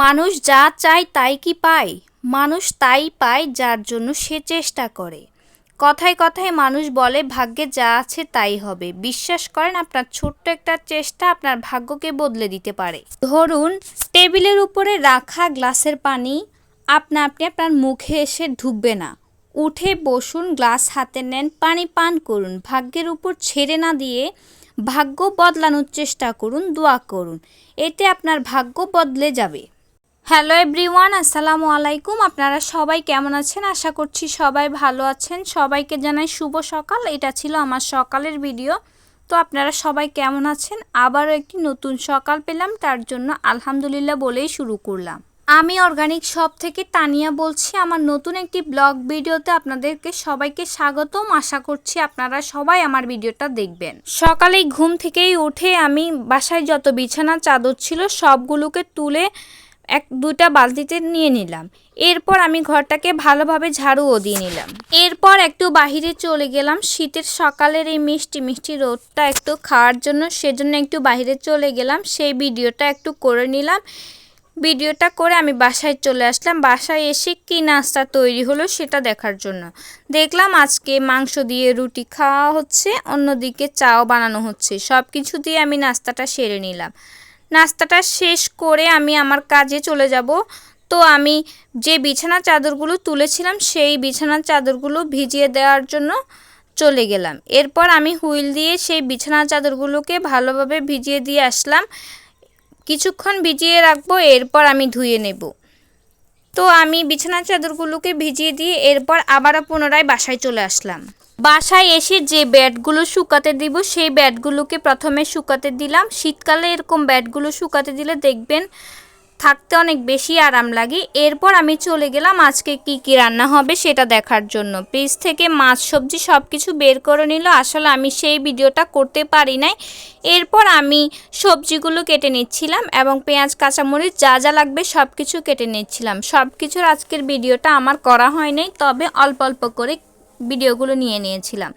মানুষ যা চায় তাই কি পায়? মানুষ তাই পায় যার জন্য সে চেষ্টা করে। কথায় কথায় মানুষ বলে ভাগ্যে যা আছে তাই হবে। বিশ্বাস করেন আপনার ছোট্ট একটা চেষ্টা আপনার ভাগ্যকে বদলে দিতে পারে। ধরুন টেবিলের উপরে রাখা গ্লাসের পানি আপনা আপনি আপনার মুখে এসে ঢুকবে না। উঠে বসুন, গ্লাস হাতে নেন, পানি পান করুন। ভাগ্যের উপর ছেড়ে না দিয়ে ভাগ্য বদলানোর চেষ্টা করুন, দোয়া করুন। এতে আপনার ভাগ্য বদলে যাবে। হ্যালো এভরিওয়ান, আসসালামু আলাইকুম। আপনারা সবাই কেমন আছেন? আশা করছি সবাই ভালো আছেন। সবাইকে জানাই শুভ সকাল। এটা ছিল আমার সকালের ভিডিও। তো আপনারা সবাই কেমন আছেন? আবারও একটি নতুন সকাল পেলাম, তার জন্য আলহামদুলিল্লাহ বলেই শুরু করলাম। আমি অর্গানিক শপ থেকে তানিয়া বলছি। আমার নতুন একটি ব্লগ ভিডিওতে আপনাদেরকে সবাইকে স্বাগতম। আশা করছি আপনারা সবাই আমার ভিডিওটা দেখবেন। সকালেই ঘুম থেকেই উঠে আমি বাসায় যত বিছানা চাদর ছিল সবগুলোকে তুলে দুইটা বালতিতে নিয়ে নিলাম। এরপর আমি ঘরটাকে ভালোভাবে ঝাড়ুও দিয়ে নিলাম। এরপর একটু বাহিরে চলে গেলাম। শীতের সকালের এই মিষ্টি মিষ্টি রোদটা একটু খাওয়ার জন্য, সেজন্য একটু বাহিরে চলে গেলাম। সেই ভিডিওটা একটু করে নিলাম। ভিডিওটা করে আমি বাসায় চলে আসলাম। বাসায় এসে কী নাস্তা তৈরি হলো সেটা দেখার জন্য। দেখলাম আজকে মাংস দিয়ে রুটি খাওয়া হচ্ছে, অন্যদিকে চাও বানানো হচ্ছে। সব কিছু দিয়ে আমি নাস্তাটা সেরে নিলাম। নাস্তাটা শেষ করে আমি আমার কাজে চলে যাব। তো আমি যে বিছানার চাদরগুলো তুলেছিলাম সেই বিছানার চাদরগুলো ভিজিয়ে দেওয়ার জন্য চলে গেলাম। এরপর আমি হুইল দিয়ে সেই বিছানার চাদরগুলোকে ভালোভাবে ভিজিয়ে দিয়ে আসলাম। কিছুক্ষণ ভিজিয়ে রাখবো, এরপর আমি ধুয়ে নেব। তো আমি বিছানার চাদরগুলোকে ভিজিয়ে দিয়ে এরপর আবারও পুনরায় বাসায় চলে আসলাম। বাসায় এসে যে ব্যাটগুলো শুকাতে দিব সেই ব্যাটগুলোকে প্রথমে শুকাতে দিলাম। শীতকালে এরকম ব্যাটগুলো শুকাতে দিলে দেখবেন থাকতে অনেক বেশি আরাম লাগে। এরপর আমি চলে গেলাম আজকে কি কি রান্না হবে সেটা দেখার জন্য। ফ্রিজ থেকে মাছ সবজি সব কিছু বের করে নিল। আসলে আমি সেই ভিডিওটা করতে পারি নাই। এরপর আমি সবজিগুলো কেটে নিচ্ছিলাম এবং পেঁয়াজ কাঁচামরিচ যা যা লাগবে সব কিছু কেটে নিচ্ছিলাম। সব কিছুর আজকের ভিডিওটা আমার করা হয় নাই, তবে অল্প অল্প করে ভিডিওগুলো নিয়ে নিয়েছিলাম।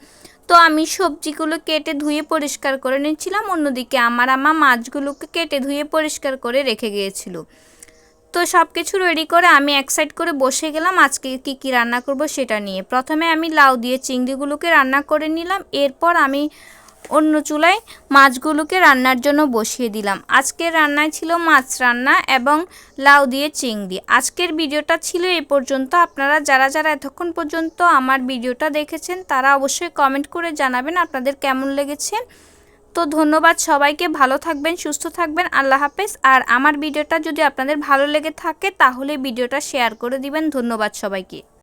তো আমি সবজিগুলো কেটে ধুয়ে পরিষ্কার করে নিচ্ছিলাম। অন্যদিকে আমার আম্মা মাছগুলোকে কেটে ধুয়ে পরিষ্কার করে রেখে গিয়েছিল। তো সব কিছু রেডি করে আমি এক সাইড করে বসে গেলাম আজকে কি কি রান্না করব সেটা নিয়ে। প্রথমে আমি লাউ দিয়ে চিংড়িগুলোকে রান্না করে নিলাম। এরপর আমি অন্য চুলায় মাছগুলোকে রান্নার জন্য বসিয়ে দিলাম। আজকের রান্নায় ছিল মাছ রান্না এবং লাউ দিয়ে চিংড়ি। আজকের ভিডিওটা ছিল এই পর্যন্ত। আপনারা যারা যারা এতক্ষণ পর্যন্ত আমার ভিডিওটা দেখেছেন তারা অবশ্যই কমেন্ট করে জানাবেন আপনাদের কেমন লেগেছে। তো ধন্যবাদ সবাইকে। ভালো থাকবেন, সুস্থ থাকবেন। আল্লাহ হাফেজ। আর আমার ভিডিওটা যদি আপনাদের ভালো লেগে থাকে তাহলে ভিডিওটা শেয়ার করে দিবেন। ধন্যবাদ সবাইকে।